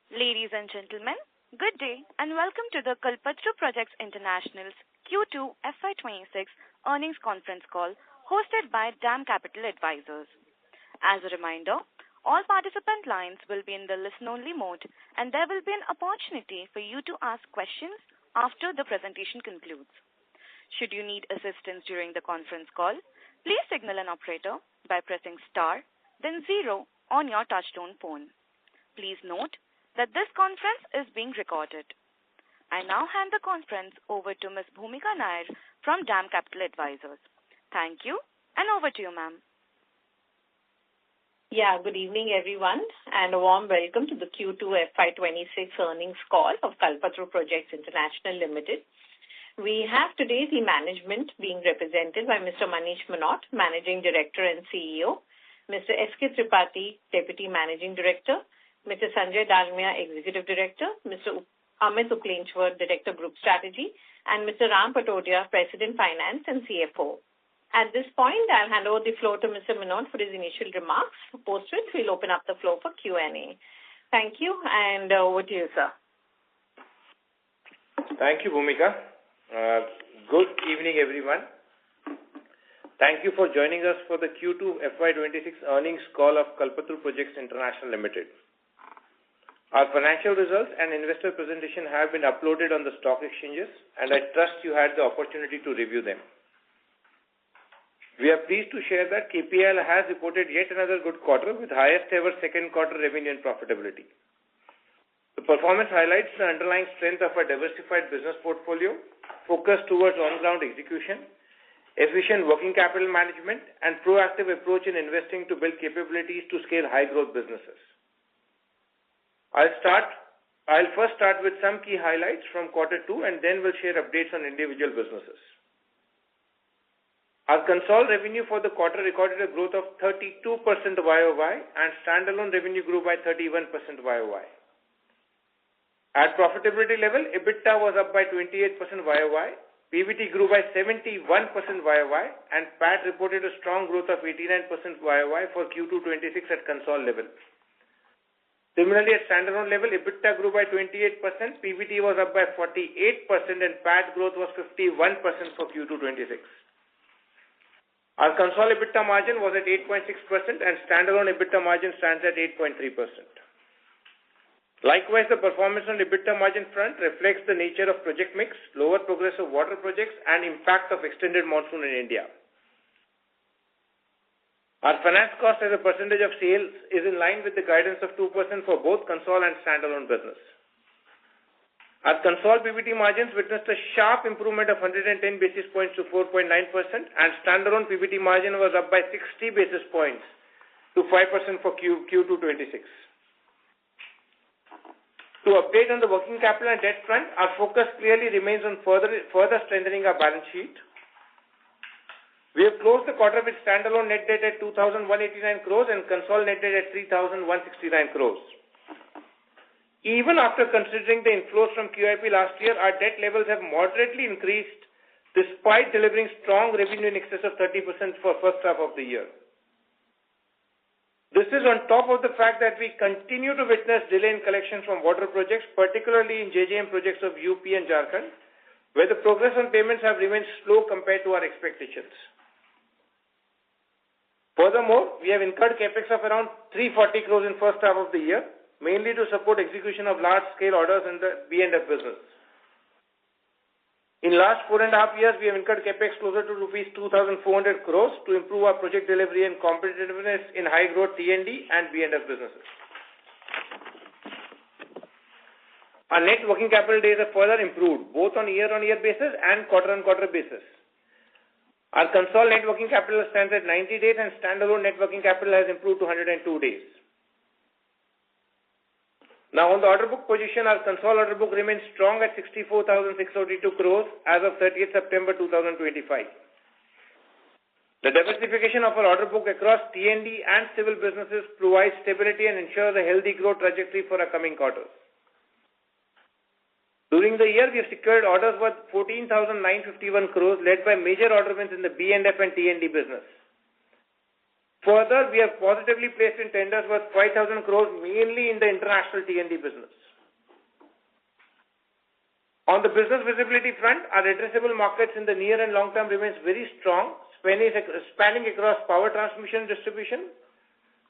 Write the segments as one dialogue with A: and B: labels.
A: Ladies and gentlemen, good day and welcome to the Kalpataru Projects International's Q2FY26 earnings conference call hosted by DAM Capital Advisors. As a reminder, all participant lines will be in the listen-only mode and there will be an opportunity for you to ask questions after the presentation concludes. Should you need assistance during the conference call, please signal an operator by pressing star, then 0 on your touchtone phone. Please note that this conference is being recorded. I now hand the conference over to Ms. Bhumika Nair from DAM Capital Advisors. Thank you, and over to you, ma'am.
B: Yeah, good evening, everyone, and a warm welcome to the Q2FY26 earnings call of Kalpataru Projects International Limited. We have today the management being represented by Mr. Manish Manot, Managing Director and CEO, Mr. S.K. Tripathi, Deputy Managing Director, Mr. Sanjay Dalmia, Executive Director, Mr. Amit Uklenchwar, Director Group Strategy, and Mr. Ram Patodia, President Finance and CFO. At this point, I'll hand over the floor to Mr. Manot for his initial remarks, post which we'll open up the floor for Q&A. Thank you, and over to you, sir.
C: Thank you, Bhumika. Good evening, everyone. Thank you for joining us for the Q2 FY26 earnings call of Kalpataru Projects International Limited. Our financial results and investor presentation have been uploaded on the stock exchanges, and I trust you had the opportunity to review them. We are pleased to share that KPIL has reported yet another good quarter with highest ever second quarter revenue and profitability. The performance highlights the underlying strength of our diversified business portfolio, focus towards on-ground execution, efficient working capital management, and proactive approach in investing to build capabilities to scale high-growth businesses. I'll first start with some key highlights from quarter two, and then we'll share updates on individual businesses. Our consolidated revenue for the quarter recorded a growth of 32% YOY, and standalone revenue grew by 31% YOY. At profitability level, EBITDA was up by 28% YOY, PBT grew by 71% YOY, and PAT reported a strong growth of 89% YOY for Q2 26 at consolidated level. Similarly, at standalone level, EBITDA grew by 28%, PBT was up by 48%, and PAT growth was 51% for Q2 26. Our consolidated EBITDA margin was at 8.6%, and standalone EBITDA margin stands at 8.3%. Likewise, the performance on EBITDA margin front reflects the nature of project mix, lower progress of water projects, and impact of extended monsoon in India. Our finance cost as a percentage of sales is in line with the guidance of 2% for both consol and standalone business. Our consol PBT margins witnessed a sharp improvement of 110 basis points to 4.9%, and standalone PBT margin was up by 60 basis points to 5% for Q2 26. To update on the working capital and debt front, our focus clearly remains on further strengthening our balance sheet. We have closed the quarter with standalone net debt at 2,189 crores and consolidated net debt at 3,169 crores. Even after considering the inflows from QIP last year, our debt levels have moderately increased despite delivering strong revenue in excess of 30% for first half of the year. This is on top of the fact that we continue to witness delay in collections from water projects, particularly in JJM projects of UP and Jharkhand, where the progress on payments have remained slow compared to our expectations. Furthermore, we have incurred capex of around 340 crores in first half of the year, mainly to support execution of large-scale orders in the B&F business. In last 4.5 years, we have incurred capex closer to rupees 2,400 crores to improve our project delivery and competitiveness in high-growth T&D and B&F businesses. Our net working capital days have further improved, both on year-on-year basis and quarter-on-quarter basis. Our consolidated net working capital stands at 90 days and standalone net working capital has improved to 102 days. Now on the order book position, our consolidated order book remains strong at 64,642 crores as of 30th September 2025. The diversification of our order book across T&D and civil businesses provides stability and ensures a healthy growth trajectory for our coming quarters. During the year, we have secured orders worth 14,951 crores led by major order wins in the B&F and T&D business. Further, we have positively placed in tenders worth 5,000 crores, mainly in the international T&D business. On the business visibility front, our addressable markets in the near and long term remains very strong, spanning across power transmission and distribution,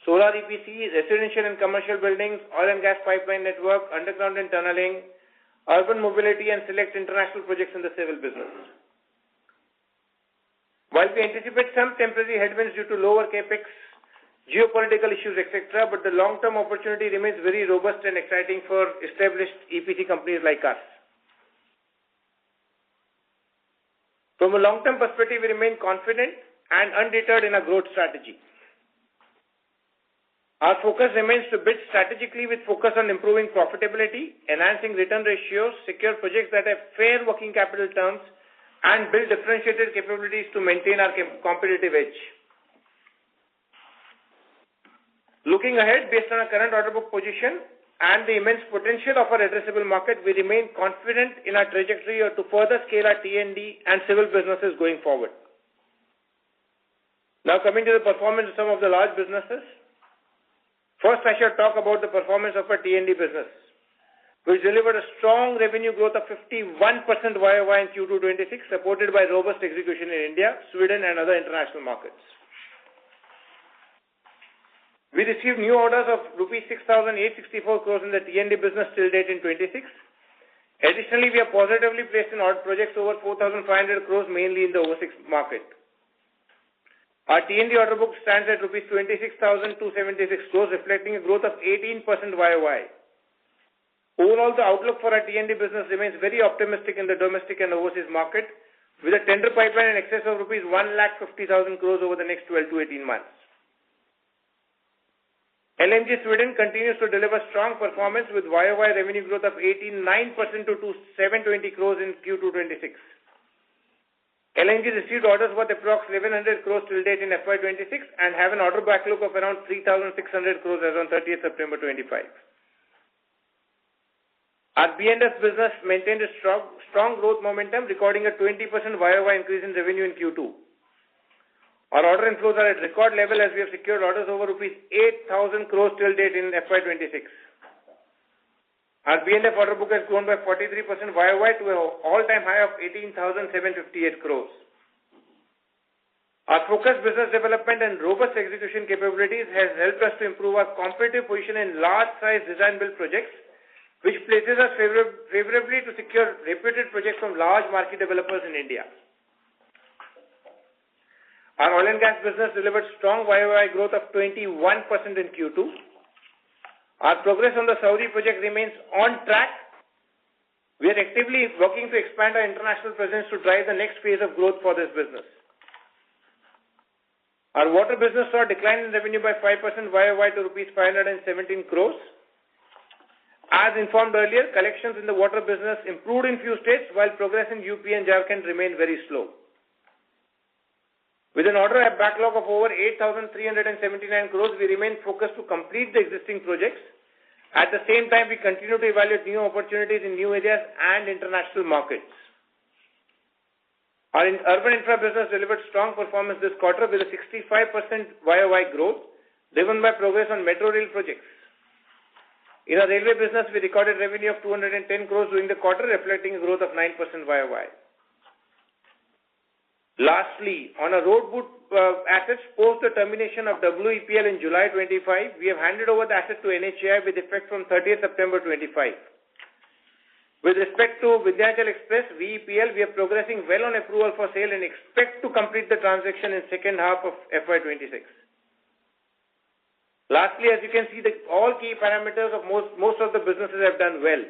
C: solar EPC, residential and commercial buildings, oil and gas pipeline network, underground and tunneling, urban mobility, and select international projects in the civil business. While we anticipate some temporary headwinds due to lower capex, geopolitical issues, etc., but the long-term opportunity remains very robust and exciting for established EPC companies like us. From a long-term perspective, we remain confident and undeterred in our growth strategy. Our focus remains to bid strategically with focus on improving profitability, enhancing return ratios, secure projects that have fair working capital terms, and build differentiated capabilities to maintain our competitive edge. Looking ahead, based on our current order book position and the immense potential of our addressable market, we remain confident in our trajectory to further scale our T&D and civil businesses going forward. Now coming to the performance of some of the large businesses. First, I shall talk about the performance of our T&D business, which delivered a strong revenue growth of 51% YOY in Q2 26, supported by robust execution in India, Sweden, and other international markets. We received new orders of rupees 6,864 crores in the T&D business till date in 26. Additionally, we are positively placed in order projects over 4,500 crores, mainly in the overseas market. Our T&D order book stands at rupees 26,276 crores, reflecting a growth of 18% YOY. Overall, the outlook for our T&D business remains very optimistic in the domestic and overseas market, with a tender pipeline in excess of rupees 1,50,000 crores over the next 12 to 18 months. LNG Sweden continues to deliver strong performance with YOY revenue growth of 89% to 720 crores in Q2 26. LNG received orders worth approx 1,100 crores till date in FY26 and have an order backlog of around 3,600 crores as on 30th September 25. Our B&F business maintained a strong growth momentum, recording a 20% YOY increase in revenue in Q2. Our order inflows are at record level as we have secured orders over rupees 8,000 crores till date in FY26. Our B&F order book has grown by 43% YOY to an all-time high of 18,758 crores. Our focused business development and robust execution capabilities has helped us to improve our competitive position in large-size design-build projects, which places us favorably to secure reputed projects from large market developers in India. Our oil and gas business delivered strong YOY growth of 21% in Q2. Our progress on the Saudi project remains on track. We are actively working to expand our international presence to drive the next phase of growth for this business. Our water business saw a decline in revenue by 5% YOY to rupees 517 crores. As informed earlier, collections in the water business improved in few states, while progress in UP and Jharkhand remained very slow. With an order backlog of over 8,379 crores, we remain focused to complete the existing projects. At the same time, we continue to evaluate new opportunities in new areas and international markets. Our urban infra business delivered strong performance this quarter with a 65% YOY growth, driven by progress on metro rail projects. In our railway business, we recorded revenue of 210 crores during the quarter, reflecting a growth of 9% YOY. Lastly, on our road BOOT assets, post the termination of WEPL in July 25, we have handed over the asset to NHAI with effect from 30th September 25. With respect to Vindhyachal Express, VEPL, we are progressing well on approval for sale and expect to complete the transaction in second half of FY26. Lastly, as you can see, all key parameters of most of the businesses have done well.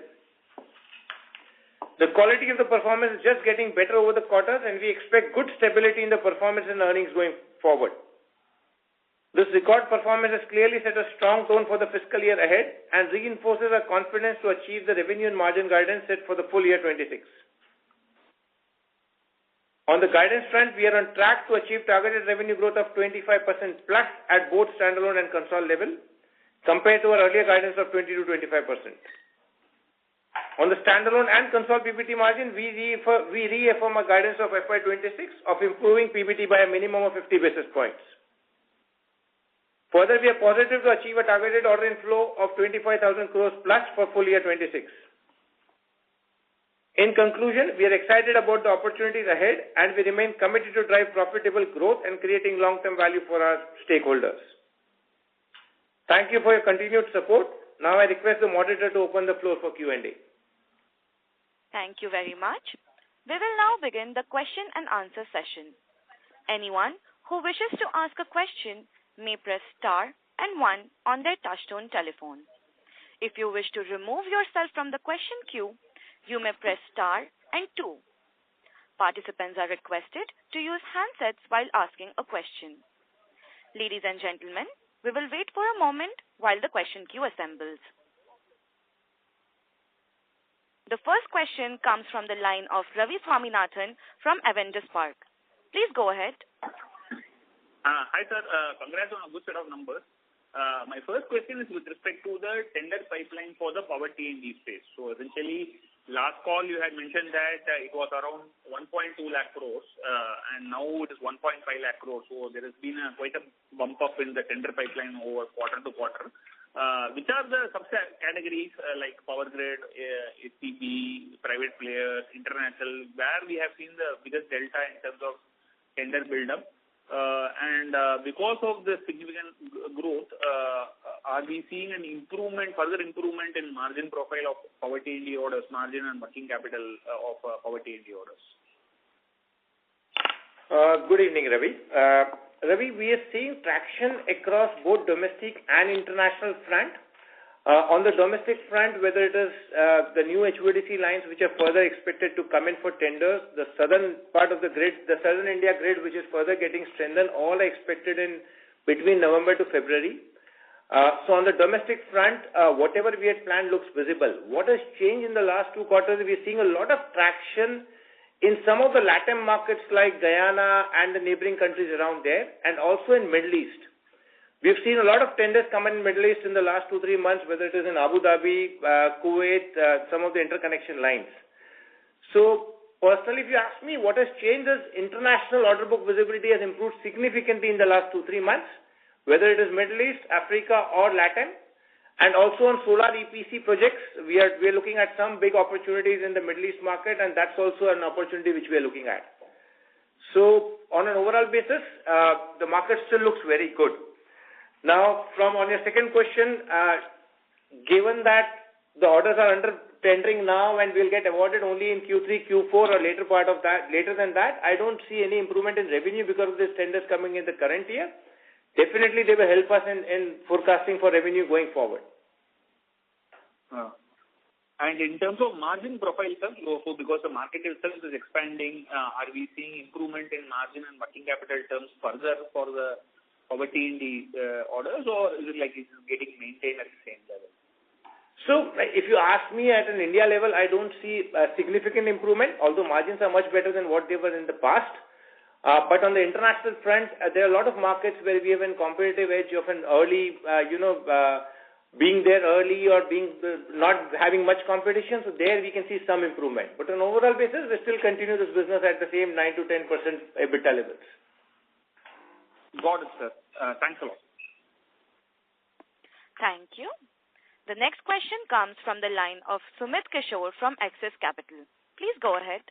C: The quality of the performance is just getting better over the quarters, and we expect good stability in the performance and earnings going forward. This record performance has clearly set a strong tone for the fiscal year ahead and reinforces our confidence to achieve the revenue and margin guidance set for the full year 26. On the guidance front, we are on track to achieve targeted revenue growth of 25% plus at both standalone and Concall level, compared to our earlier guidance of 20 to 25%. On the standalone and Concall PBT margin, we reaffirm our guidance of FY26 of improving PBT by a minimum of 50 basis points. Further, we are positive to achieve a targeted order inflow of 25,000 crores plus for full year 26. In conclusion, we are excited about the opportunities ahead and we remain committed to drive profitable growth and creating long-term value for our stakeholders. Thank you for your continued support. Now I request the moderator to open the floor for Q&A.
A: Thank you very much. We will now begin the question and answer session. Anyone who wishes to ask a question may press star and 1 on their touchtone telephone. If you wish to remove yourself from the question queue, you may press star and 2. Participants are requested to use handsets while asking a question. Ladies and gentlemen, we will wait for a moment while the question queue assembles. The first question comes from the line of Ravi Swaminathan from Avendus Spark. Please go ahead.
D: Hi, sir. Congrats on a good set of numbers. My first question is with respect to the tender pipeline for the power T&D space. So essentially, last call you had mentioned that it was around 1.2 lakh crores and now it is 1.5 lakh crores. So there has been quite a bump up in the tender pipeline over quarter to quarter. Which are the subcategories like power grid, SPB, private players, international, where we have seen the biggest delta in terms of tender build-up? And because of the significant growth, are we seeing an improvement, further improvement in margin profile of power T&D orders, margin and working capital of power T&D orders?
C: Good evening, Ravi. Ravi, we are seeing traction across both domestic and international front. On the domestic front, whether it is the new HVDC lines which are further expected to come in for tenders, the southern part of the grid, the southern India grid which is further getting strengthened, all are expected in between November to February. So on the domestic front, whatever we had planned looks visible. What has changed in the last 2 quarters, we are seeing a lot of traction in some of the Latin markets like Guyana and the neighboring countries around there, and also in Middle East. We've seen a lot of tenders come in Middle East in the last 2-3 months, whether it is in Abu Dhabi, Kuwait, some of the interconnection lines. So personally, if you ask me what has changed is international order book visibility has improved significantly in the last 2-3 months, whether it is Middle East, Africa or Latin. And also on solar EPC projects, we are looking at some big opportunities in the Middle East market, and that's also an opportunity which we are looking at. So on an overall basis, the market still looks very good. Now, on your second question, given that the orders are under tendering now and will get awarded only in Q3, Q4 or later than that, I don't see any improvement in revenue because of these tenders coming in the current year. Definitely they will help us in forecasting for revenue going forward.
D: And in terms of margin profile, sir, so because the market itself is expanding, are we seeing improvement in margin and working capital terms further for the power T&D orders, or is it like it's getting maintained at the same level?
C: So if you ask me at an India level, I don't see a significant improvement, although margins are much better than what they were in the past. But on the international front, there are a lot of markets where we have a competitive edge of an early, being there early or being not having much competition. So there we can see some improvement. But on an overall basis, we still continue this business at the same 9 to 10% EBITDA levels.
D: Got it, sir. Thanks a lot.
A: Thank you. The next question comes from the line of Sumit Kishore from Axis Capital. Please go ahead.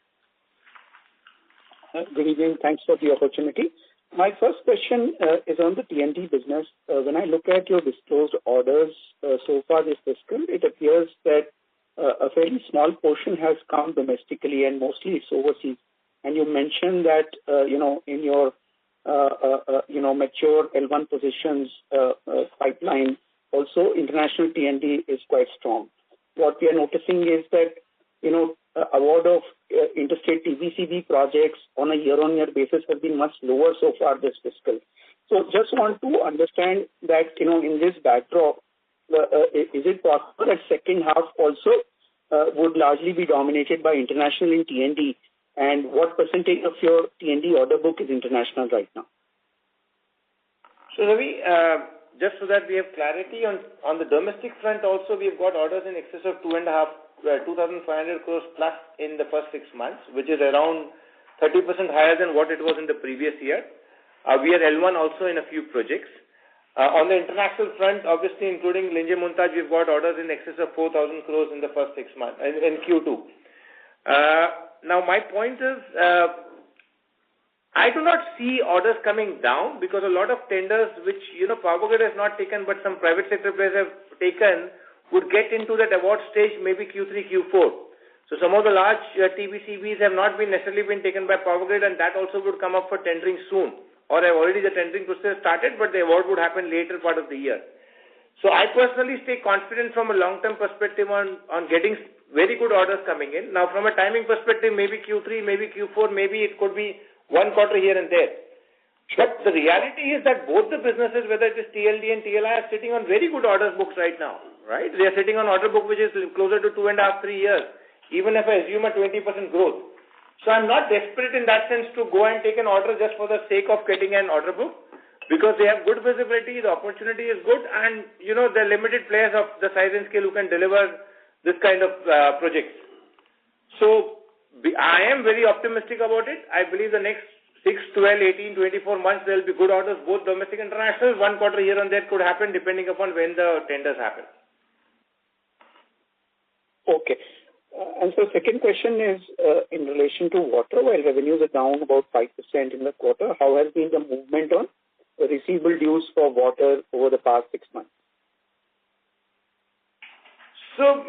E: Good evening. Thanks for the opportunity. My first question is on the T&D business. When I look at your disclosed orders so far this fiscal, it appears that a very small portion has come domestically and mostly it's overseas. And you mentioned that, in your, mature L1 positions pipeline, also international T&D is quite strong. What we are noticing is that, award of interstate TBCB projects on a year-on-year basis has been much lower so far this fiscal. So just want to understand that, in this backdrop, is it possible that second half also would largely be dominated by international in T&D? And what percentage of your T&D order book is international right now?
C: So Ravi, just so that we have clarity on the domestic front also, we've got orders in excess of 2,500 crores plus in the first 6 months, which is around 30% higher than what it was in the previous year. We are L1 also in a few projects. On the international front, obviously including Linjemontage, we've got orders in excess of 4,000 crores in the first 6 months, in Q2. Now my point is, I do not see orders coming down because a lot of tenders which, Power Grid has not taken but some private sector players have taken would get into that award stage maybe Q3, Q4. So some of the large TBCBs have not necessarily been taken by Power Grid, and that also would come up for tendering soon. Or already the tendering process started, but the award would happen later part of the year. So I personally stay confident from a long-term perspective on getting very good orders coming in. Now from a timing perspective, maybe Q3, maybe Q4, maybe it could be 1 quarter here and there. But the reality is that both the businesses, whether it is TLD and TLI, are sitting on very good orders books right now, right? They are sitting on order book which is closer to 2.5, 3 years, even if I assume a 20% growth. So I'm not desperate in that sense to go and take an order just for the sake of getting an order book, because they have good visibility, the opportunity is good, and there are limited players of the size and scale who can deliver this kind of projects. So I am very optimistic about it. I believe the next 6, 12, 18, 24 months there will be good orders, both domestic and international. 1 quarter here and there could happen depending upon when the tenders happen.
E: Okay. And so second question is in relation to water, while revenues are down about 5% in the quarter, how has been the movement on receivable dues for water over the past 6 months?
C: So,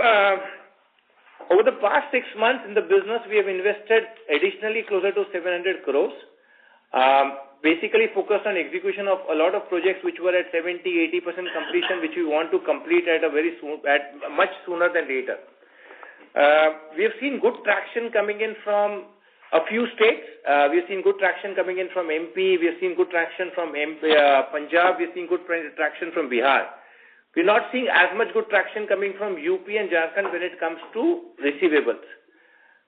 C: over the past 6 months in the business, we have invested additionally closer to 700 crores, basically focused on execution of a lot of projects which were at 70-80% completion, which we want to complete at much sooner than later. We have seen good traction coming in from a few states. We have seen good traction coming in from MP. We have seen good traction from Punjab. We have seen good traction from Bihar. We're not seeing as much good traction coming from UP and Jharkhand when it comes to receivables.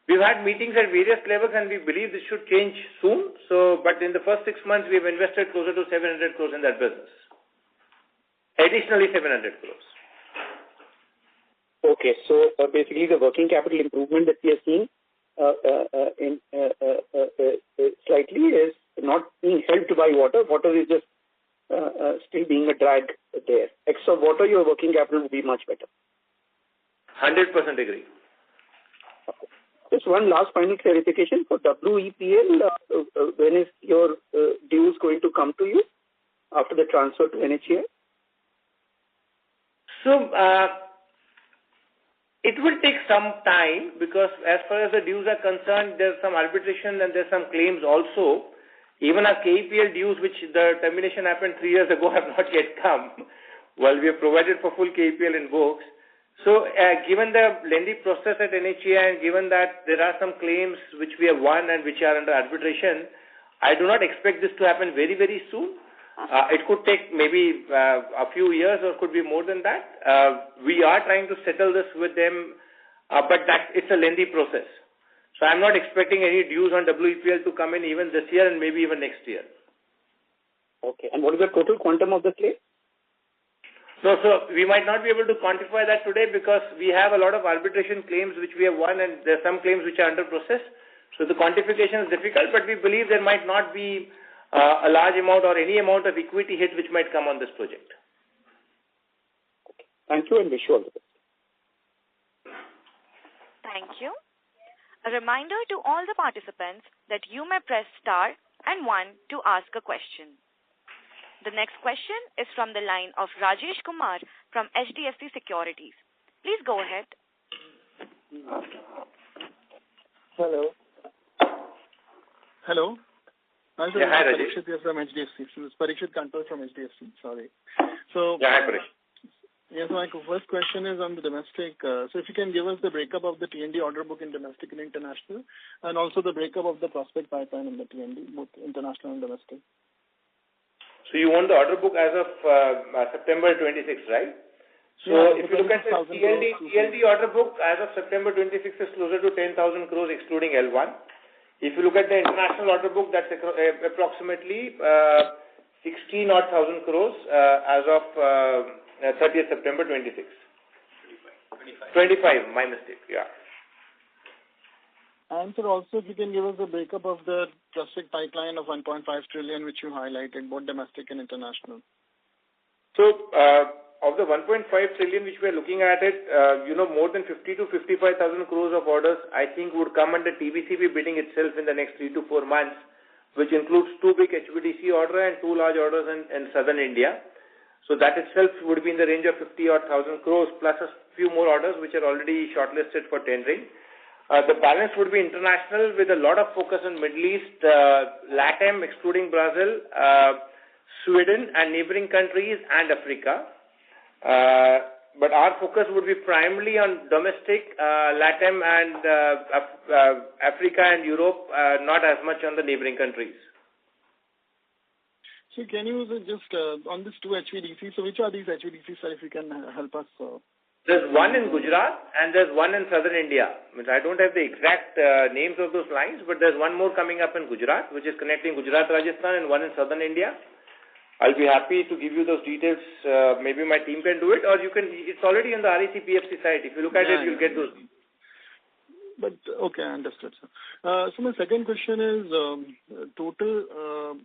C: We've had meetings at various levels and we believe this should change soon. But in the first 6 months, we have invested closer to 700 crores in that business. Additionally, 700 crores.
E: Okay, so basically the working capital improvement that we are seeing slightly is not being helped by water. Water is just still being a drag there. Extra water, your working capital will be much better.
C: 100% agree.
E: Okay. Just one last final clarification for WEPL. When is your dues going to come to you after the transfer to NHAI?
C: So, it will take some time because as far as the dues are concerned, there's some arbitration and there's some claims also. Even our KEPL dues, which the termination happened 3 years ago, have not yet come. Well, we have provided for full KEPL in books. So, given the lengthy process at NHAI and given that there are some claims which we have won and which are under arbitration, I do not expect this to happen very, very soon. It could take maybe a few years or could be more than that. We are trying to settle this with them, but it's a lengthy process. So I'm not expecting any dues on WEPL to come in even this year and maybe even next year.
E: Okay. And what is the total quantum of the claim?
C: No, so we might not be able to quantify that today because we have a lot of arbitration claims which we have won and there are some claims which are under process. So the quantification is difficult, but we believe there might not be a large amount or any amount of equity hit which might come on this project.
E: Okay. Thank you and wish you all the best.
A: Thank you. A reminder to all the participants that you may press star and 1 to ask a question. The next question is from the line of Rajesh Kumar from HDFC Securities. Please go ahead.
F: Hello. Hello.
C: Hi, Rajesh.
F: Parikshit here from HDFC. This is Parikshit Kantor from HDFC. Sorry. So,
C: hi, Parikshit.
F: Yes, my first question is on the domestic. So if you can give us the breakup of the T&D order book in domestic and international, and also the breakup of the prospect pipeline in the T&D, both international and domestic.
C: So you want the order book as of September 26, right? So if you look at the TLD order book as of September 26 is closer to 10,000 crores excluding L1. If you look at the international order book, that's approximately 16,000 crores as of 30th September 26. 25, my mistake, yeah.
F: And sir, also if you can give us the breakup of the prospect pipeline of 1.5 trillion which you highlighted, both domestic and international.
C: So, of the 1.5 trillion which we are looking at it, more than 50 to 55,000 crores of orders, I think would come under TBCB bidding itself in the next 3 to 4 months, which includes 2 big HVDC orders and 2 large orders in southern India. So that itself would be in the range of 50,000 crores plus a few more orders which are already shortlisted for tendering. The balance would be international with a lot of focus on Middle East, LATAM excluding Brazil, Sweden and neighboring countries and Africa. But our focus would be primarily on domestic, LATAM and Africa and Europe, not as much on the neighboring countries.
F: So can you just, on these 2 HVDCs, so which are these HVDCs, sir, if you can help us?
C: There's one in Gujarat and there's one in southern India. I don't have the exact names of those lines, but there's one more coming up in Gujarat, which is connecting Gujarat, Rajasthan, and one in southern India. I'll be happy to give you those details. Maybe my team can do it, or you can. It's already on the REC PFC site. If you look at it, you'll get those.
F: But okay, I understood, sir. So my second question is total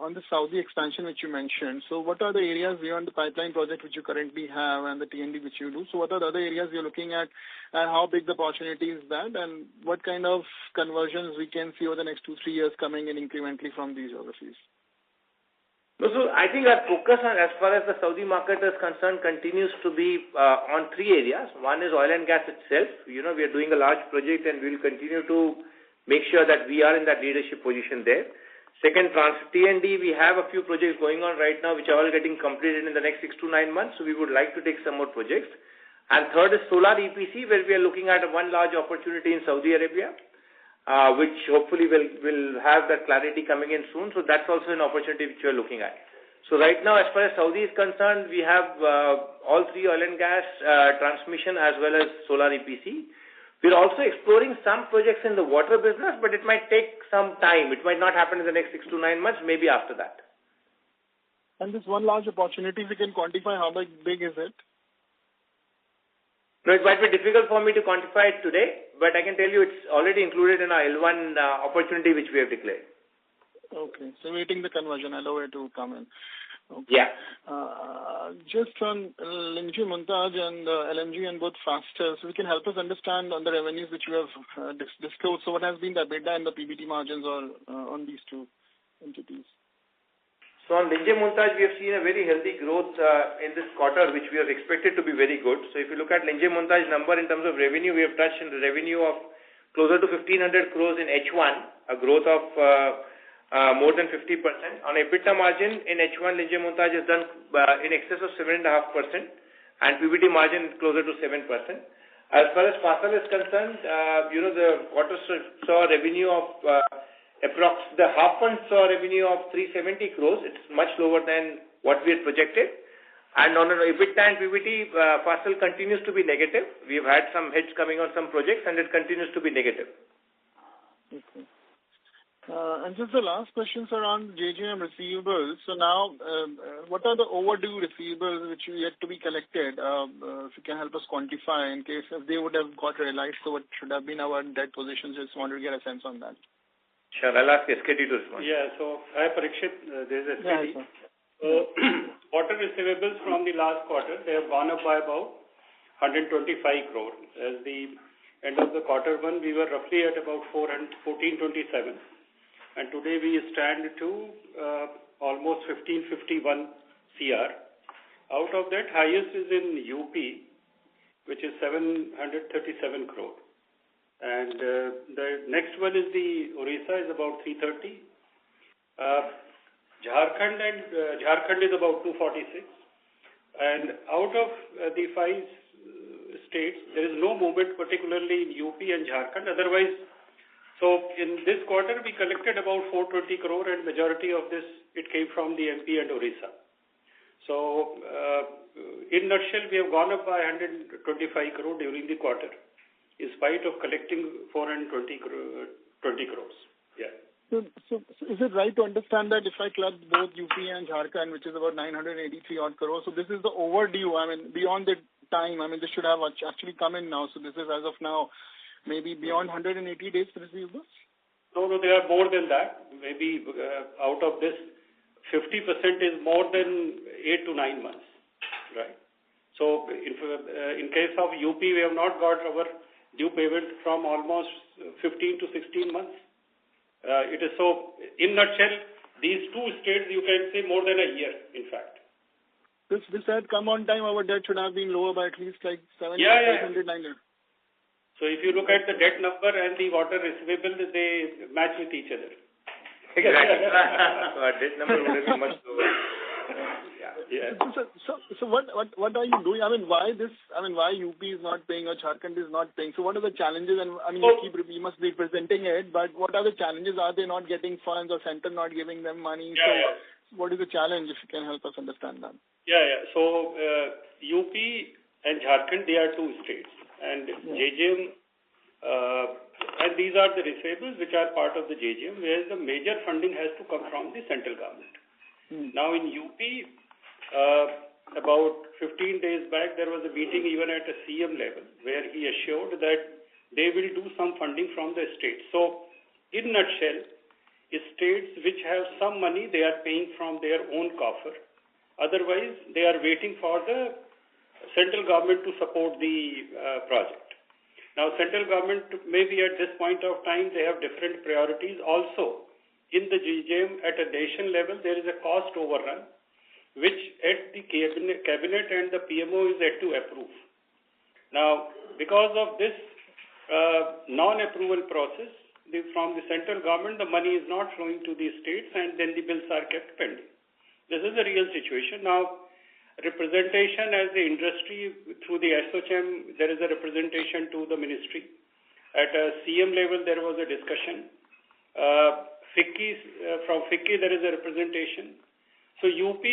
F: on the Saudi expansion which you mentioned. So what are the areas beyond the pipeline project which you currently have and the T&D which you do? So what are the other areas you're looking at, and how big the opportunity is that, and what kind of conversions we can see over the next 2-3 years coming in incrementally from these geographies?
C: So I think our focus on, as far as the Saudi market is concerned, continues to be on 3 areas. One is oil and gas itself. We are doing a large project and we will continue to make sure that we are in that leadership position there. Second, T&D, we have a few projects going on right now which are all getting completed in the next 6 to 9 months. So we would like to take some more projects. And third is solar EPC, where we are looking at one large opportunity in Saudi Arabia, which hopefully will have that clarity coming in soon. So that's also an opportunity which we are looking at. So right now, as far as Saudi is concerned, we have all 3 oil and gas, transmission as well as solar EPC. We're also exploring some projects in the water business, but it might take some time. It might not happen in the next 6 to 9 months, maybe after that.
F: And this one large opportunity, we can quantify how big is it?
C: No, it might be difficult for me to quantify it today, but I can tell you it's already included in our L1 opportunity which we have declared.
F: Okay, so waiting the conversion, allow it to come in. Okay.
C: Yeah.
F: Just on LNG Montage and LNG and both faster, so we can help us understand on the revenues which you have disclosed. So what has been the EBITDA and the PBT margins on these 2 entities?
C: So on Linje Montage, we have seen a very healthy growth in this quarter, which we have expected to be very good. So if you look at Linje Montage number in terms of revenue, we have touched in the revenue of closer to 1,500 crores in H1, a growth of more than 50%. On EBITDA margin in H1, Linje Montage has done in excess of 7.5%, and PBT margin closer to 7%. As far as Fasttel is concerned, the quarter saw revenue of the half fund saw revenue of 370 crores. It's much lower than what we had projected. And on an EBITDA and PBT, Fasttel continues to be negative. We've had some hits coming on some projects, and it continues to be negative.
F: Okay. And just the last questions around JJM receivables. So now, what are the overdue receivables which are yet to be collected? If you can help us quantify in case if they would have got realized, so what should have been our debt positions? Just want to get a sense on that.
C: Sure, I'll ask SKT to respond.
G: Yeah, so hi Parikshit, there is SKT.
F: Yeah,
G: so water receivables from the last quarter, they have gone up by about 125 crore. As the end of the quarter one, we were roughly at about 1427, and today we stand to almost 1551 CR. Out of that, highest is in UP, which is 737 crore. And the next one is the Orissa, is about 330. Jharkhand is about 246. And out of the 5 states, there is no movement particularly in UP and Jharkhand. Otherwise, so in this quarter, we collected about 420 crore, and majority of this, it came from the MP and Orissa. So in nutshell, we have gone up by 125 crore during the quarter, in spite of collecting 420 crores. Yeah.
F: So is it right to understand that if I club both UP and Jharkhand, which is about 983 odd crores, so this is the overdue, beyond the time, this should have actually come in now. So this is as of now, maybe beyond 180 days receivables?
G: No, they are more than that. Maybe out of this 50% is more than 8 to 9 months, right? So in case of UP, we have not got our due payment from almost 15 to 16 months. It is so, in nutshell, these two states, you can say more than a year, in fact.
F: This had come on time, our debt should have been lower by at least like 700, 900.
G: So if you look at the debt number and the water receivable, they match with each other.
C: Exactly. So our debt number would have been much lower.
F: So what are you doing? I mean, why UP is not paying or Jharkhand is not paying? So what are the challenges? And I mean, you must be presenting it, but what are the challenges? Are they not getting funds or center not giving them money? What is the challenge, if you can help us understand that?
G: So UP and Jharkhand, they are two states, and JJM, and these are the receivables which are part of the JJM, where the major funding has to come from the central government. Now in UP, about 15 days back, there was a meeting even at a CM level where he assured that they will do some funding from the states. So in nutshell, states which have some money, they are paying from their own coffer. Otherwise, they are waiting for the central government to support the project. Now, central government, maybe at this point of time, they have different priorities. Also, in the GJM at a nation level, there is a cost overrun, which at the cabinet and the PMO is yet to approve. Now, because of this non-approval process, from the central government, the money is not flowing to the states, and then the bills are kept pending. This is the real situation. Now, representation as the industry through the SOCHM, there is a representation to the ministry. At a CM level, there was a discussion. From FICCI, there is a representation. So UP,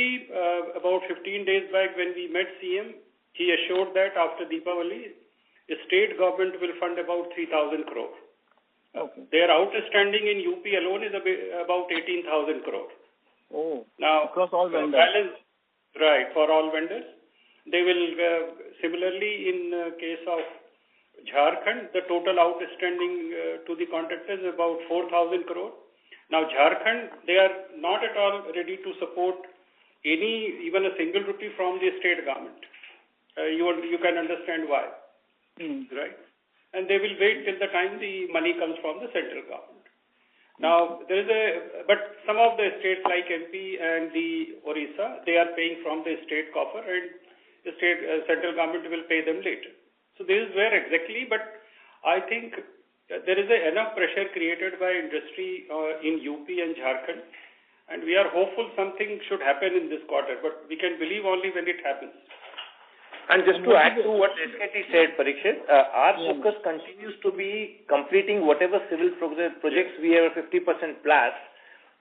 G: about 15 days back when we met CM, he assured that after Deepavali, the state government will fund about 3,000 crore. Their outstanding in UP alone is about 18,000 crore. Now,
F: across all vendors.
G: Right, for all vendors. They will, similarly, in case of Jharkhand, the total outstanding to the contractors is about 4,000 crore. Now, Jharkhand, they are not at all ready to support even a single rupee from the state government. You can understand why, right? And they will wait till the time the money comes from the central government. Now, but some of the states like MP and the Orissa, they are paying from the state coffer, and the central government will pay them later. So this is where exactly, but I think there is enough pressure created by industry in UP and Jharkhand, and we are hopeful something should happen in this quarter, but we can believe only when it happens.
C: And just to add to what SKT said, Parikshit, our focus continues to be completing whatever civil projects we have 50% plus,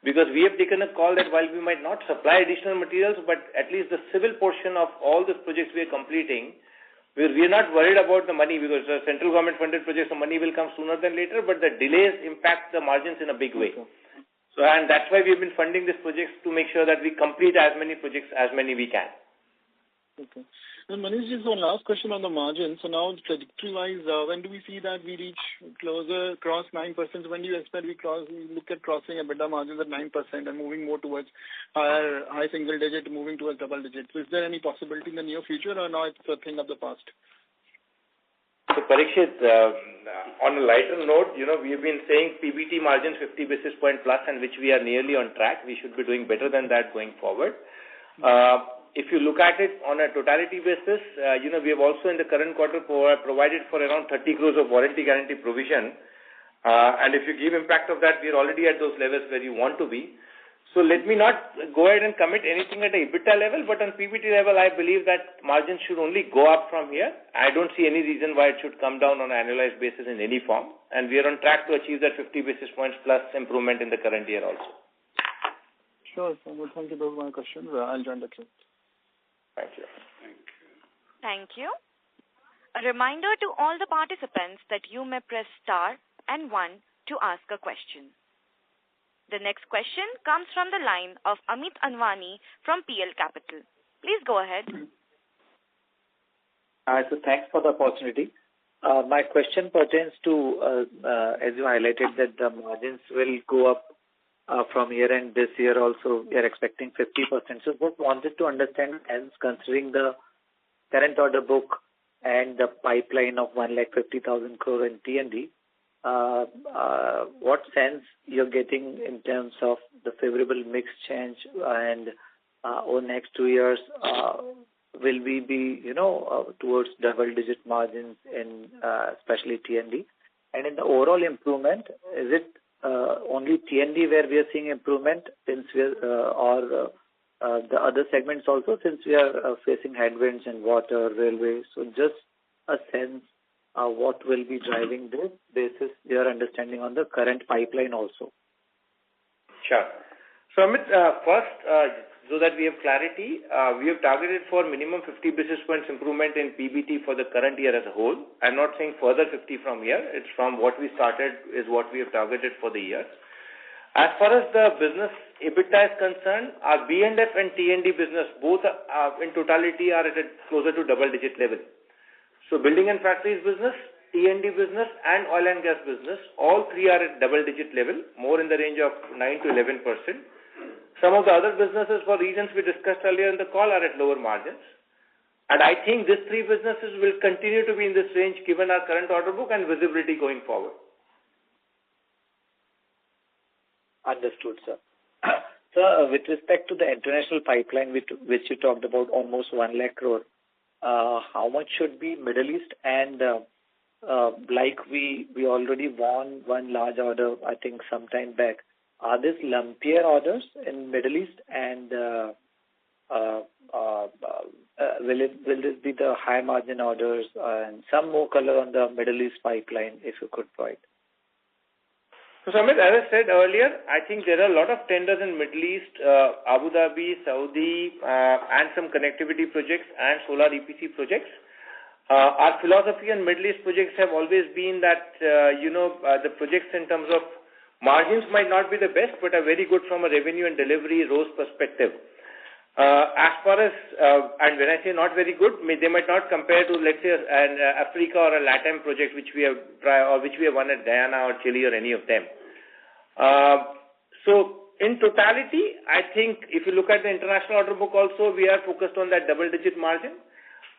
C: because we have taken a call that while we might not supply additional materials, but at least the civil portion of all the projects we are completing, we are not worried about the money, because the central government funded projects, the money will come sooner than later, but the delays impact the margins in a big way. So, and that's why we've been funding these projects to make sure that we complete as many projects as many we can.
F: And Manish, just one last question on the margin. So now, trajectory-wise, when do we see that we reach cross 9%? When do you expect we look at crossing EBITDA margins at 9% and moving more towards high single digit, moving towards double digit? So is there any possibility in the near future, or now it's a thing of the past?
C: So Parikshit, on a lighter note, we have been saying PBT margins 50 basis point plus, and which we are nearly on track. We should be doing better than that going forward. If you look at it on a totality basis, we have also in the current quarter provided for around 30 crores of warranty guarantee provision. And if you give impact of that, we are already at those levels where you want to be. So let me not go ahead and commit anything at a EBITDA level, but on PBT level, I believe that margins should only go up from here. I don't see any reason why it should come down on an annualized basis in any form. And we are on track to achieve that 50 basis points plus improvement in the current year also.
F: Sure. Well, thank you. Those are my questions. I'll join the queue.
C: Thank you.
A: Thank you. A reminder to all the participants that you may press star and 1 to ask a question. The next question comes from the line of Amit Anwani from PL Capital. Please go ahead.
H: So thanks for the opportunity. My question pertains to, as you highlighted, that the margins will go up from year-end this year also, we are expecting 50%. So just wanted to understand, hence, considering the current order book and the pipeline of 150,000 crore in T&D, what sense you're getting in terms of the favorable mix change and over the next 2 years, will we be, towards double-digit margins in especially T&D? And in the overall improvement, is it only T&D where we are seeing improvement since we are, or the other segments also, since we are facing headwinds in water, railway? So just a sense what will be driving this basis your understanding on the current pipeline also.
C: Sure. So Amit, first, so that we have clarity, we have targeted for minimum 50 basis points improvement in PBT for the current year as a whole. I'm not saying further 50 from here. It's from what we started is what we have targeted for the year. As far as the business EBITDA is concerned, our B&F and T&D business both in totality are at a closer to double-digit level. So building and factories business, T&D business and oil and gas business, all three are at double-digit level, more in the range of 9 to 11%. Some of the other businesses, for reasons we discussed earlier in the call, are at lower margins. And I think these three businesses will continue to be in this range given our current order book and visibility going forward.
H: Understood, sir. So, with respect to the international pipeline, which you talked about, almost 1 lakh crore, how much should be Middle East? And like we already won one large order, I think, some time back. Are these lumpier orders in Middle East? And will this be the high margin orders? And some more color on the Middle East pipeline, if you could provide.
C: So, Samit, as I said earlier, I think there are a lot of tenders in Middle East, Abu Dhabi, Saudi, and some connectivity projects and solar EPC projects. Our philosophy on Middle East projects have always been that, the projects in terms of margins might not be the best, but are very good from a revenue and delivery ROS perspective. As far as, and when I say not very good, they might not compare to, let's say, an Africa or a LATAM project which we have won at Guyana or Chile or any of them. So in totality, I think if you look at the international order book also, we are focused on that double-digit margin,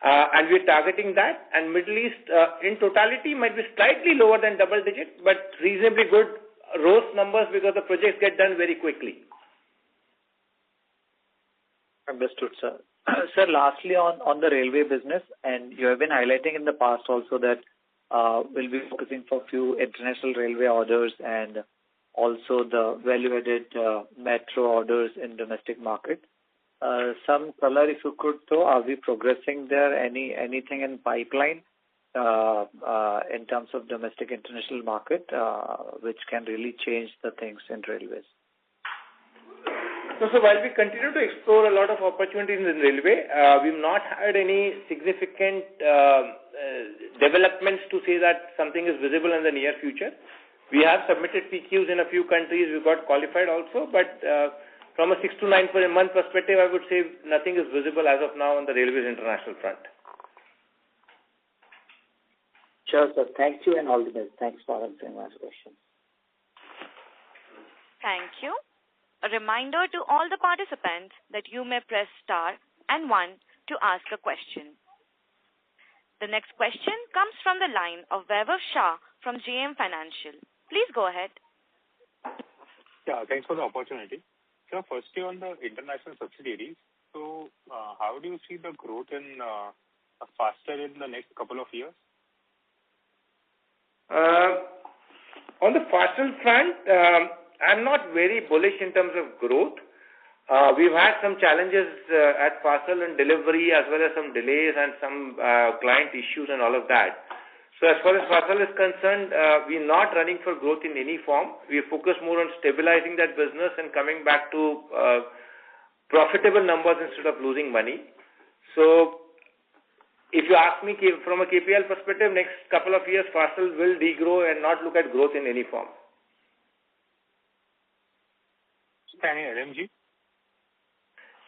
C: and we're targeting that. And Middle East in totality might be slightly lower than double-digit, but reasonably good ROS numbers because the projects get done very quickly.
H: Understood, sir. Sir, lastly on the railway business, and you have been highlighting in the past also that we'll be focusing for few international railway orders and also the value-added metro orders in domestic market. Some color, if you could throw, are we progressing there? Anything in pipeline in terms of domestic international market which can really change the things in railways?
C: So while we continue to explore a lot of opportunities in railway, we've not had any significant developments to say that something is visible in the near future. We have submitted PQs in a few countries. We got qualified also, but from a 6 to 9 month perspective, I would say nothing is visible as of now on the railways international front.
H: Sure, sir. Thank you and all the best. Thanks for answering my question.
A: Thank you. A reminder to all the participants that you may press star and 1 to ask a question. The next question comes from the line of Vaibhav Shah from JM Financial. Please go ahead.
I: Yeah, thanks for the opportunity. So firstly on the international subsidiaries, so how do you see the growth in faster in the next couple of years?
C: On the Fasttel front, I'm not very bullish in terms of growth. We've had some challenges at Fasttel in delivery as well as some delays and some client issues and all of that. So as far as Fasttel is concerned, we're not running for growth in any form. We focus more on stabilizing that business and coming back to profitable numbers instead of losing money. So if you ask me from a KPL perspective, next couple of years, Fasttel will degrow and not look at growth in any form.
I: Any LMG?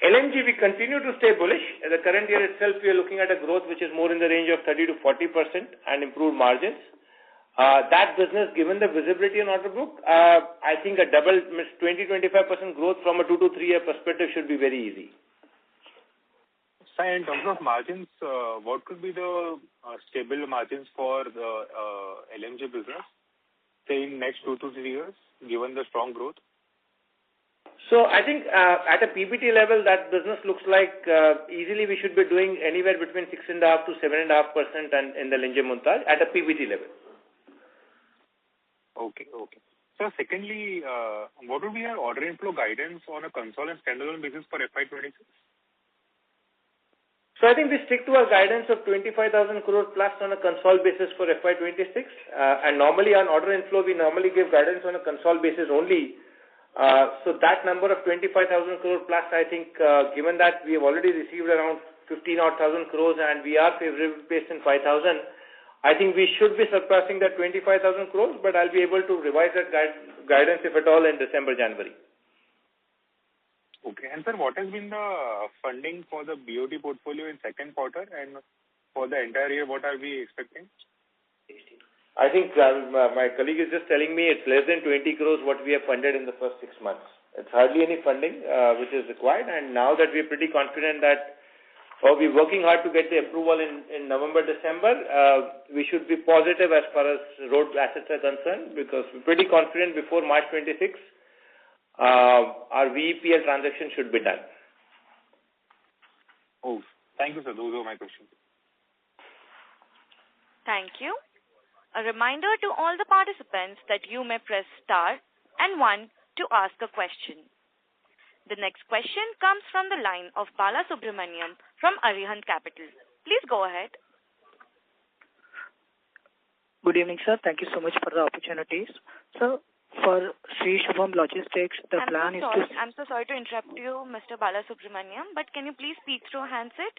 C: LMG, we continue to stay bullish. In the current year itself, we are looking at a growth which is more in the range of 30 to 40% and improved margins. That business, given the visibility on order book, I think a double 20-25% growth from a 2 to 3 year perspective should be very easy.
I: So in terms of margins, what could be the stable margins for the LMG business, say in next 2 to 3 years, given the strong growth?
C: So I think at a PBT level, that business looks like easily we should be doing anywhere between 6.5% to 7.5% and in the Linje Montage at a PBT level.
I: Okay. So secondly, what would be our order inflow guidance on a console and standalone basis for FY26?
C: So I think we stick to our guidance of 25,000 crore plus on a console basis for FY26. And normally on order inflow, we normally give guidance on a console basis only. So that number of 25,000 crore plus, I think, given that we have already received around 15,000 crores and we are favorable based in 5,000, I think we should be surpassing that 25,000 crores, but I'll be able to revise that guidance if at all in December, January.
I: Okay. And sir, what has been the funding for the BOT portfolio in second quarter, and for the entire year, what are we expecting?
C: I think my colleague is just telling me it's less than 20 crores what we have funded in the first 6 months. It's hardly any funding which is required, and now that we're pretty confident that we're working hard to get the approval in November, December, we should be positive as far as road assets are concerned, because we're pretty confident before March 26, our VEPL transaction should be done.
I: Oh, thank you, sir. Those are my questions.
A: Thank you. A reminder to all the participants that you may press star and 1 to ask a question. The next question comes from the line of Bala Subramaniam from Arihant Capital. Please go ahead.
J: Good evening, sir. Thank you so much for the opportunities. So, for Sri Shubham Logistics, the plan is to...
A: I'm so sorry to interrupt you, Mr. Bala Subramaniam, but can you please speak through a handset?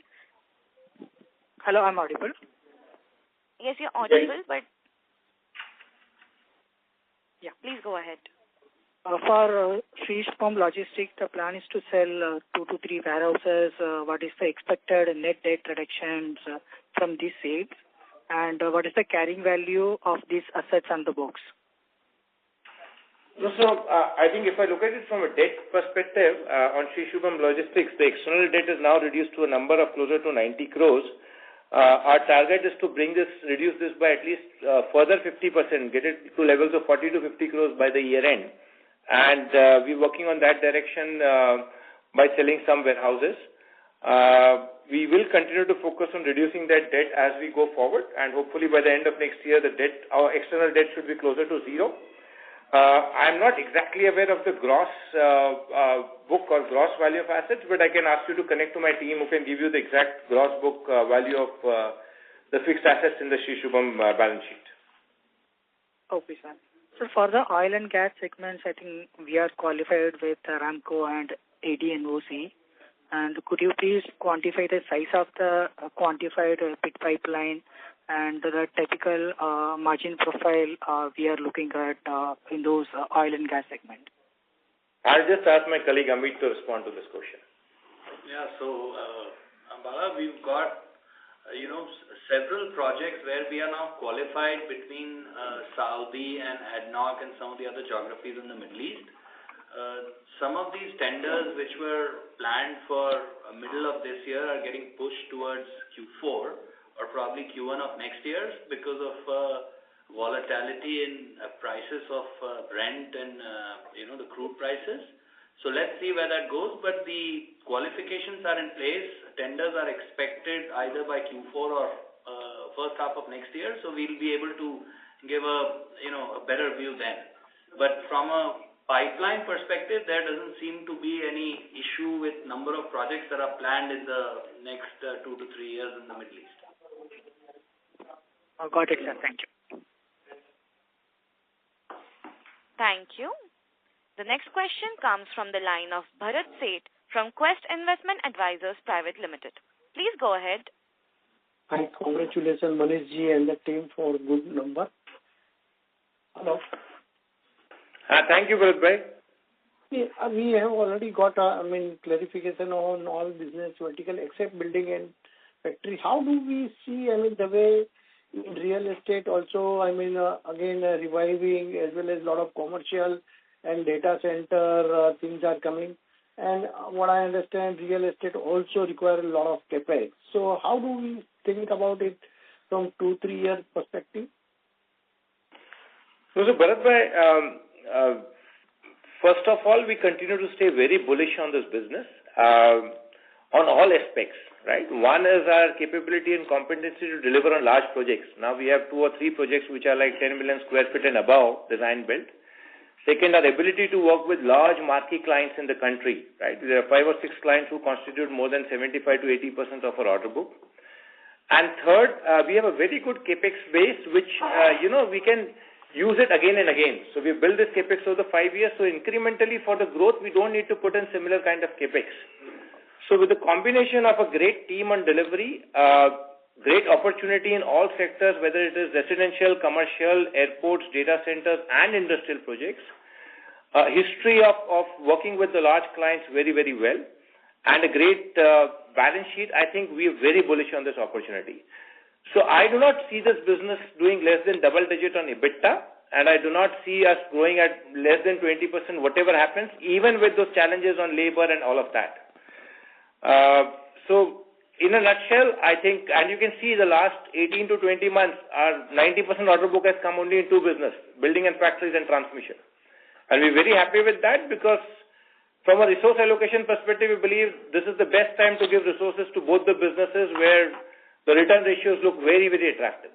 J: Hello, I'm audible?
A: Yes, you're audible, but... Yeah, please go ahead.
J: For Sri Shubham Logistics, the plan is to sell 2 to 3 warehouses. What is the expected net debt reductions from these sales? And what is the carrying value of these assets on the books?
C: So, I think if I look at it from a debt perspective, on Sri Shubham Logistics, the external debt is now reduced to a number of closer to 90 crores. Our target is to reduce this by at least further 50%, get it to levels of 40 to 50 crores by the year end. And we're working on that direction by selling some warehouses. We will continue to focus on reducing that debt as we go forward, and hopefully by the end of next year, our external debt should be closer to zero. I'm not exactly aware of the gross book or gross value of assets, but I can ask you to connect to my team who can give you the exact gross book value of the fixed assets in the Sri Shubham balance sheet.
J: Okay, sir. So for the oil and gas segments, I think we are qualified with Aramco and ADNOC. And could you please quantify the size of the quantified pit pipeline and the typical margin profile we are looking at in those oil and gas segment?
C: I'll just ask my colleague Amit to respond to this question.
K: Yeah, so Bala, we've got several projects where we are now qualified between Saudi and ADNOC and some of the other geographies in the Middle East. Some of these tenders which were planned for middle of this year are getting pushed towards Q4 or probably Q1 of next year because of volatility in prices of Brent and the crude prices. So let's see where that goes, but the qualifications are in place. Tenders are expected either by Q4 or first half of next year, so we'll be able to give a better view then. But from a pipeline perspective, there doesn't seem to be any issue with number of projects that are planned in the next 2 to 3 years in the Middle East.
J: Got it, sir. Thank you.
A: Thank you. The next question comes from the line of Bharat Seth from Quest Investment Advisors Private Limited. Please go ahead.
L: Hi, congratulations Manish ji and the team for good number. Hello.
C: Thank you, Bharat bhai.
L: We have already got clarification on all business vertical except building and factory. How do we see the way in real estate also, again, reviving as well as a lot of commercial and data center things are coming. And what I understand, real estate also requires a lot of capex. So how do we think about it from 2-3 year perspective?
C: So Bharat bhai, first of all, we continue to stay very bullish on this business on all aspects, right? One is our capability and competency to deliver on large projects. Now we have 2 or 3 projects which are like 10 million square feet and above, design built. Second, our ability to work with large marquee clients in the country, right? There are 5 or 6 clients who constitute more than 75 to 80% of our order book. And third, we have a very good capex base, which, we can use it again and again. So we build this capex over the 5 years. So incrementally for the growth, we don't need to put in similar kind of capex. So with the combination of a great team on delivery, great opportunity in all sectors, whether it is residential, commercial, airports, data centers, and industrial projects, history of working with the large clients very, very well, and a great balance sheet, I think we are very bullish on this opportunity. So I do not see this business doing less than double digit on EBITDA, and I do not see us growing at less than 20%, whatever happens, even with those challenges on labor and all of that. So in a nutshell, I think, and you can see the last 18 to 20 months, our 90% order book has come only in 2 business, building and factories and transmission. And we're very happy with that because from a resource allocation perspective, we believe this is the best time to give resources to both the businesses where the return ratios look very, very attractive.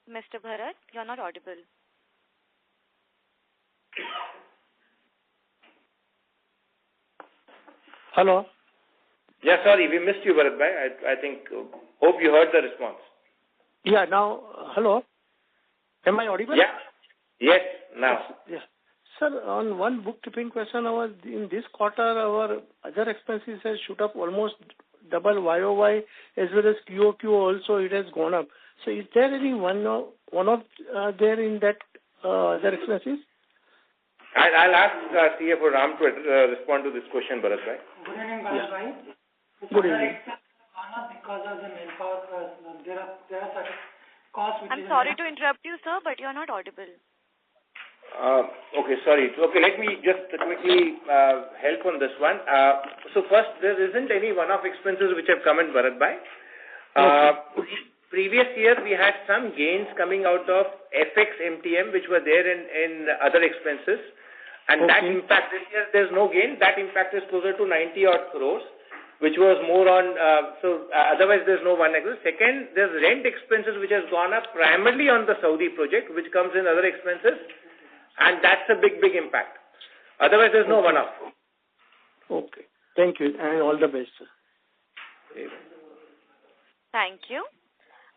A: Mr. Bharat, you're not audible.
L: Hello?
C: Yeah, sorry, we missed you, Bharat bhai. I think, hope you heard the response.
L: Yeah, now, hello? Am I audible?
C: Yeah. Yes, now.
L: Yes. Sir, on one bookkeeping question, in this quarter, our other expenses has shoot up almost double YOY as well as QOQ also it has gone up. So is there any one-off there in that other expenses?
C: I'll ask CFO Ram to respond to this question, Bharat bhai.
M: Good evening, Bharat bhai.
L: Good evening.
M: Because of the manpower, there are certain costs which
A: I'm sorry to interrupt you, sir, but you're not audible.
C: Okay, sorry. Okay, let me just quickly help on this one. So first, there isn't any one-off expenses which have come in, Bharat bhai. Previous year, we had some gains coming out of FX MTM, which were there in other expenses. And that impact, this year there's no gain. That impact is closer to 90 odd crores, which was more on, otherwise there's no one expense. Second, there's rent expenses which has gone up primarily on the Saudi project, which comes in other expenses. And that's a big, big impact. Otherwise, there's no one-off.
L: Okay. Thank you. And all the best, sir.
A: Thank you.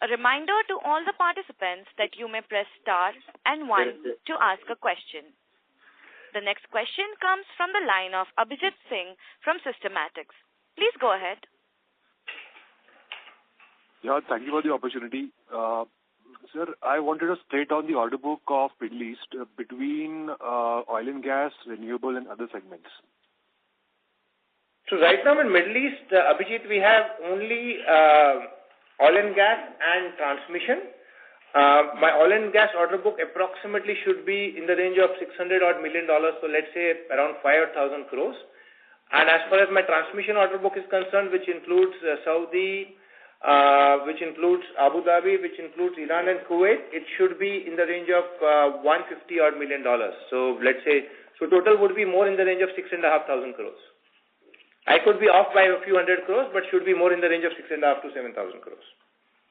A: A reminder to all the participants that you may press star and 1 to ask a question. The next question comes from the line of Abhijit Singh from Systematics. Please go ahead.
N: Yeah, thank you for the opportunity. Sir, I wanted to straight on the order book of Middle East between oil and gas, renewable and other segments.
C: So right now in Middle East, Abhijit, we have only oil and gas and transmission. My oil and gas order book approximately should be in the range of $600 odd million. So let's say around 5,000 crores. And as far as my transmission order book is concerned, which includes Saudi, which includes Abu Dhabi, which includes Iran and Kuwait, it should be in the range of $150 odd million. So let's say, so total would be more in the range of 6,500 crores. I could be off by a few hundred crores, but should be more in the range of 6,500 to 7,000 crores.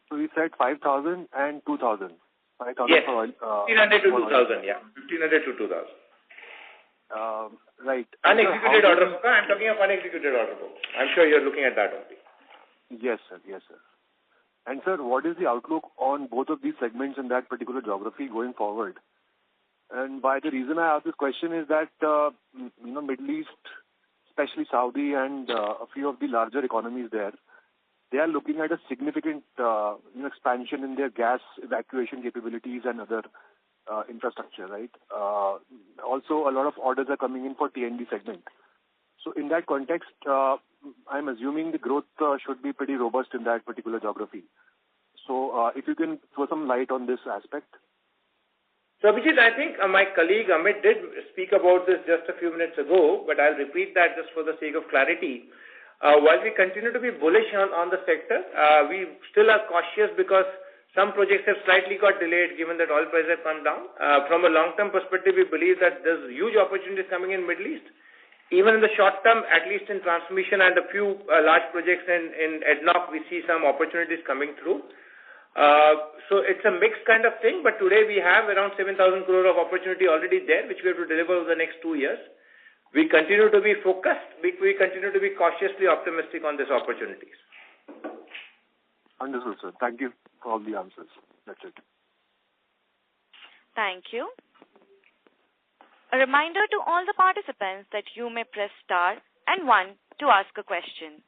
N: So we said 5,000 and 2,000. 5,000
C: yes,
N: for oil.
C: 1,500 to 2,000, yeah. 1,500 to 2,000.
N: Right.
C: Unexecuted order book. I'm talking of unexecuted order book. I'm sure you're looking at that only.
N: Yes, sir. Yes, sir. And sir, what is the outlook on both of these segments in that particular geography going forward? And why the reason I ask this question is that, Middle East, especially Saudi and a few of the larger economies there, they are looking at a significant expansion in their gas evacuation capabilities and other infrastructure, right? Also, a lot of orders are coming in for T&D segment. So in that context, I'm assuming the growth should be pretty robust in that particular geography. So if you can throw some light on this aspect.
C: So Abhijit, I think my colleague Amit did speak about this just a few minutes ago, but I'll repeat that just for the sake of clarity. While we continue to be bullish on the sector, we still are cautious because some projects have slightly got delayed given that oil prices have come down. From a long-term perspective, we believe that there's huge opportunities coming in Middle East. Even in the short term, at least in transmission and a few large projects in ADNOC, we see some opportunities coming through. So it's a mixed kind of thing, but today we have around 7,000 crore of opportunity already there, which we have to deliver over the next 2 years. We continue to be focused. We continue to be cautiously optimistic on these opportunities.
N: Understood, sir. Thank you for all the answers. That's it.
A: Thank you. A reminder to all the participants that you may press star and 1 to ask a question.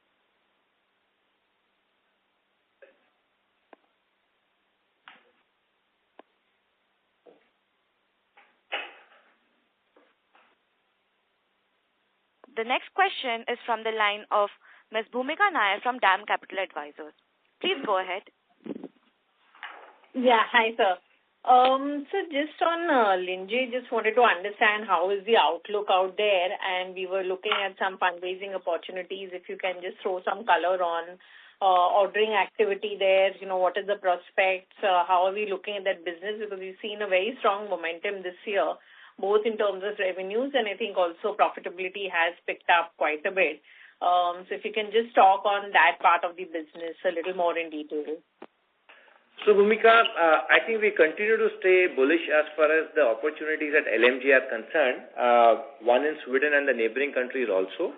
A: The next question is from the line of Ms. Bhumika Nair from DAM Capital Advisors. Please go ahead.
B: Yeah, hi, sir. So just on Linje, just wanted to understand how is the outlook out there, and we were looking at some fundraising opportunities. If you can just throw some color on ordering activity there, what is the prospects? How are we looking at that business? Because we've seen a very strong momentum this year, both in terms of revenues and I think also profitability has picked up quite a bit. So if you can just talk on that part of the business a little more in detail.
C: So, Bhumika, I think we continue to stay bullish as far as the opportunities at LMG are concerned, one in Sweden and the neighboring countries also.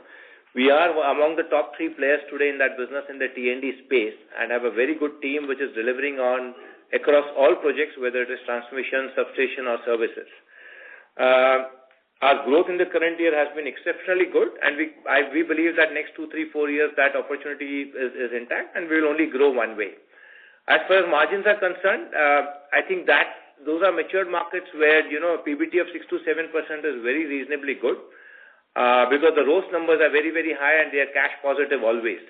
C: We are among the top 3 players today in that business in the T&D space and have a very good team which is delivering on across all projects, whether it is transmission, substation or services. Our growth in the current year has been exceptionally good, and we believe that next 2, 3, 4 years that opportunity is intact and we will only grow one way. As far as margins are concerned, I think that those are matured markets where, PBT of 6 to 7% is very reasonably good because the ROS numbers are very, very high and they are cash positive always.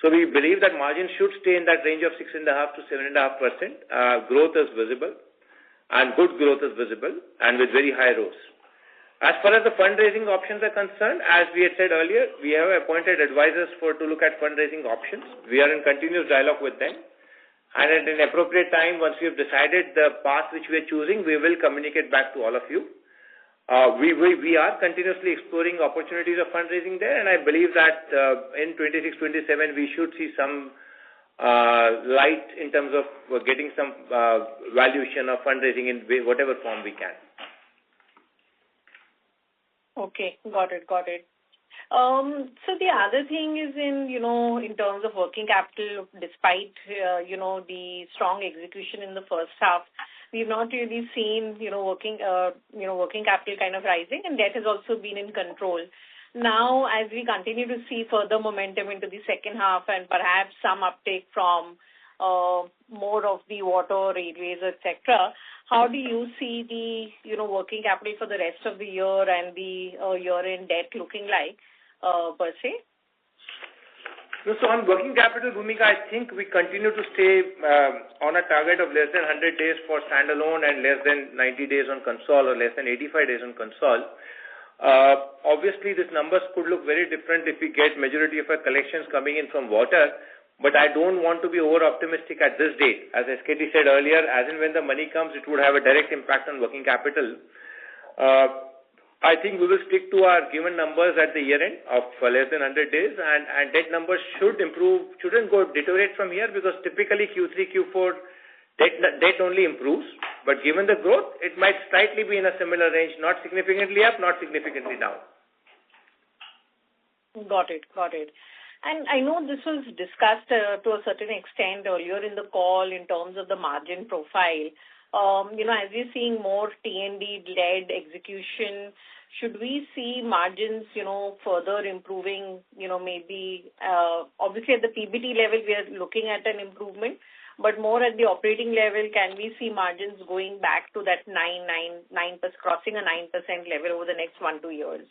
C: So we believe that margins should stay in that range of 6.5 to 7.5%. Growth is visible and good growth is visible and with very high ROS. As far as the fundraising options are concerned, as we had said earlier, we have appointed advisors to look at fundraising options. We are in continuous dialogue with them. And at an appropriate time, once we have decided the path which we are choosing, we will communicate back to all of you. We are continuously exploring opportunities of fundraising there, and I believe that in 26-27 we should see some light in terms of getting some valuation of fundraising in whatever form we can.
B: Okay, got it. So the other thing is in terms of working capital, despite, the strong execution in the first half, we've not really seen, working capital kind of rising, and that has also been in control. Now, as we continue to see further momentum into the second half and perhaps some uptake from more of the water, railways, etc., how do you see the, working capital for the rest of the year and the year-end debt looking like? Per se?
C: So on working capital, Bhumika, I think we continue to stay on a target of less than 100 days for standalone and less than 90 days on Concall or less than 85 days on Concall. Obviously, these numbers could look very different if we get majority of our collections coming in from water, but I don't want to be over-optimistic at this date. As SKT said earlier, as and when the money comes, it would have a direct impact on working capital. I think we will stick to our given numbers at the year end of less than 100 days and debt numbers should improve, shouldn't deteriorate from here because typically Q3, Q4 debt only improves. But given the growth, it might slightly be in a similar range, not significantly up, not significantly down.
B: Got it. And I know this was discussed to a certain extent earlier in the call in terms of the margin profile. As we're seeing more T&D-led execution, should we see margins, further improving, maybe, obviously at the PBT level, we are looking at an improvement, but more at the operating level, can we see margins going back to that 9%, crossing a 9% level over the next 1-2 years?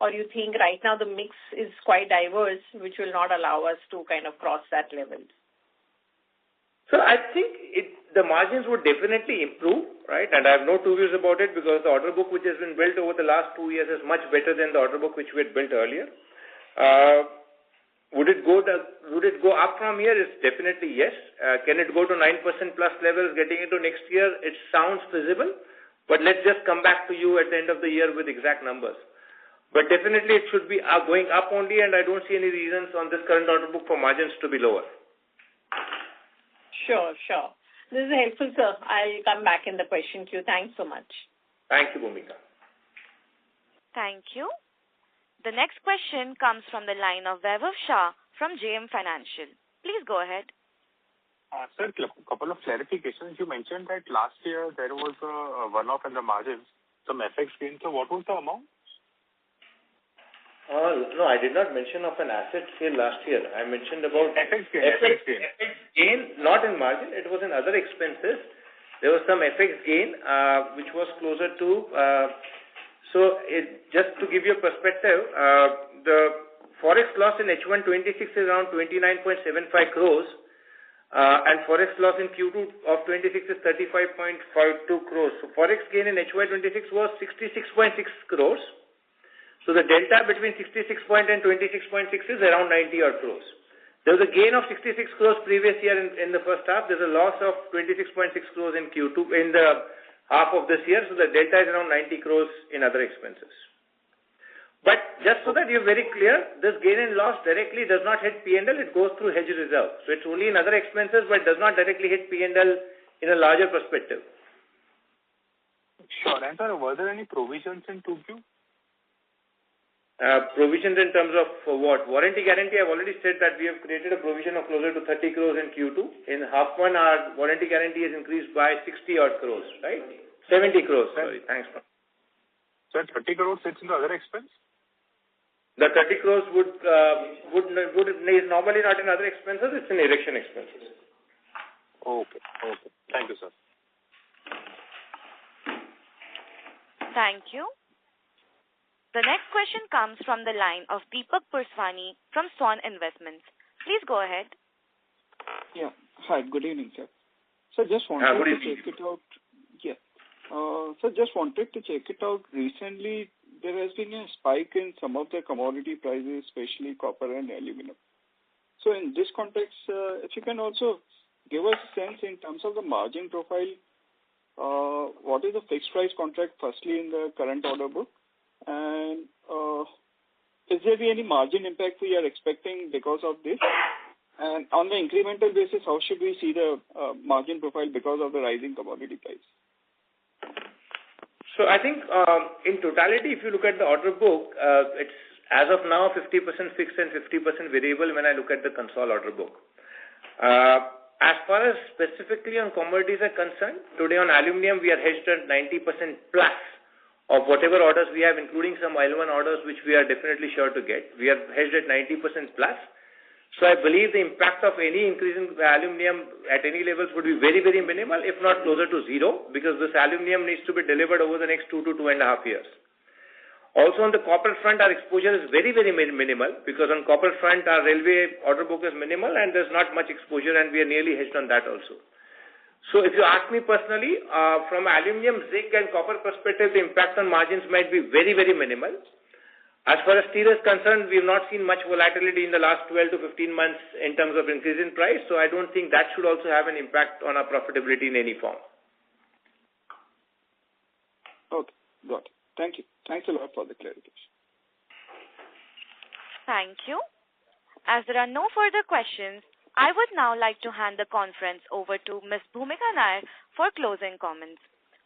B: or you think right now the mix is quite diverse, which will not allow us to kind of cross that level?
C: So I think the margins would definitely improve, right? And I have no two views about it because the order book which has been built over the last 2 years is much better than the order book which we had built earlier. Would it go up from here? It's definitely yes. Can it go to 9% plus levels getting into next year? It sounds feasible, but let's just come back to you at the end of the year with exact numbers. But definitely it should be going up only, and I don't see any reasons on this current order book for margins to be lower.
B: Sure. This is helpful, sir. I'll come back in the question queue. Thanks so much.
C: Thank you, Bhumika.
A: Thank you. The next question comes from the line of Vaibhav Shah from JM Financial. Please go ahead.
I: Sir, a couple of clarifications. You mentioned that last year there was a one-off in the margins, some FX gain. So what was the amount?
C: No, I did not mention of an asset sale last year. I mentioned about
I: FX
C: gain, not in margin. It was in other expenses. There was some FX gain, which was closer to. Just to give you a perspective, the forex loss in H1 26 is around 29.75 crores, and forex loss in Q2 of 26 is 35.52 crores. So forex gain in HY 26 was 66.6 crores. So the delta between 66 and 26.6 is around 90 odd crores. There was a gain of 66 crores previous year in the first half. There's a loss of 26.6 crores in Q2 in the half of this year. So the delta is around 90 crores in other expenses. But just so that you're very clear, this gain and loss directly does not hit P&L. It goes through hedge reserve. So it's only in other expenses, but does not directly hit P&L in a larger perspective.
I: Sure. And sir, were there any provisions in 2Q?
C: Provisions in terms of what? Warranty guarantee, I've already said that we have created a provision of closer to 30 crores in Q2. In half one, our warranty guarantee is increased by 60 odd crores, right? 70 crores, sorry. Thanks.
I: Sir, 30 crores sits in the other expense?
C: The 30 crores is normally not in other expenses, it's in erection expenses.
I: Okay. Thank you, sir.
A: Thank you. The next question comes from the line of Deepak Purswani from Swan Investments. Please go ahead.
O: Yeah. Hi, good evening, sir. So just wanted to check it out. Yeah. So just wanted to check it out. Recently, there has been a spike in some of the commodity prices, especially copper and aluminum. So in this context, if you can also give us a sense in terms of the margin profile, what is the fixed price contract firstly in the current order book? And is there any margin impact we are expecting because of this? And on the incremental basis, how should we see the margin profile because of the rising commodity price?
C: So I think in totality, if you look at the order book, it's as of now 50% fixed and 50% variable when I look at the Concall order book. As far as specifically on commodities are concerned, today on aluminium we are hedged at 90% plus of whatever orders we have, including some L1 orders which we are definitely sure to get. We are hedged at 90% plus. So I believe the impact of any increase in aluminium at any levels would be very, very minimal, if not closer to zero, because this aluminium needs to be delivered over the next 2 to 2.5 years. Also on the copper front, our exposure is very, very minimal, because on copper front, our railway order book is minimal and there's not much exposure, and we are nearly hedged on that also. So if you ask me personally, from aluminium, zinc and copper perspective, the impact on margins might be very, very minimal. As far as steel is concerned, we have not seen much volatility in the last 12 to 15 months in terms of increase in price, so I don't think that should also have an impact on our profitability in any form.
O: Okay, got it. Thank you. Thanks a lot for the clarification.
A: Thank you. As there are no further questions, I would now like to hand the conference over to Ms. Bhumika Nair for closing comments.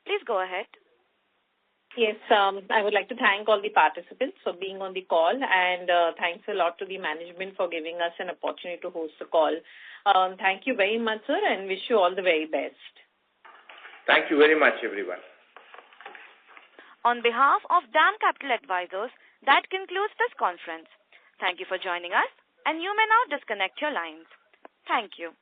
A: Please go ahead.
B: Yes, I would like to thank all the participants for being on the call, and thanks a lot to the management for giving us an opportunity to host the call. Thank you very much, sir, and wish you all the very best.
C: Thank you very much, everyone.
A: On behalf of DAM Capital Advisors, that concludes this conference. Thank you for joining us, and you may now disconnect your lines. Thank you.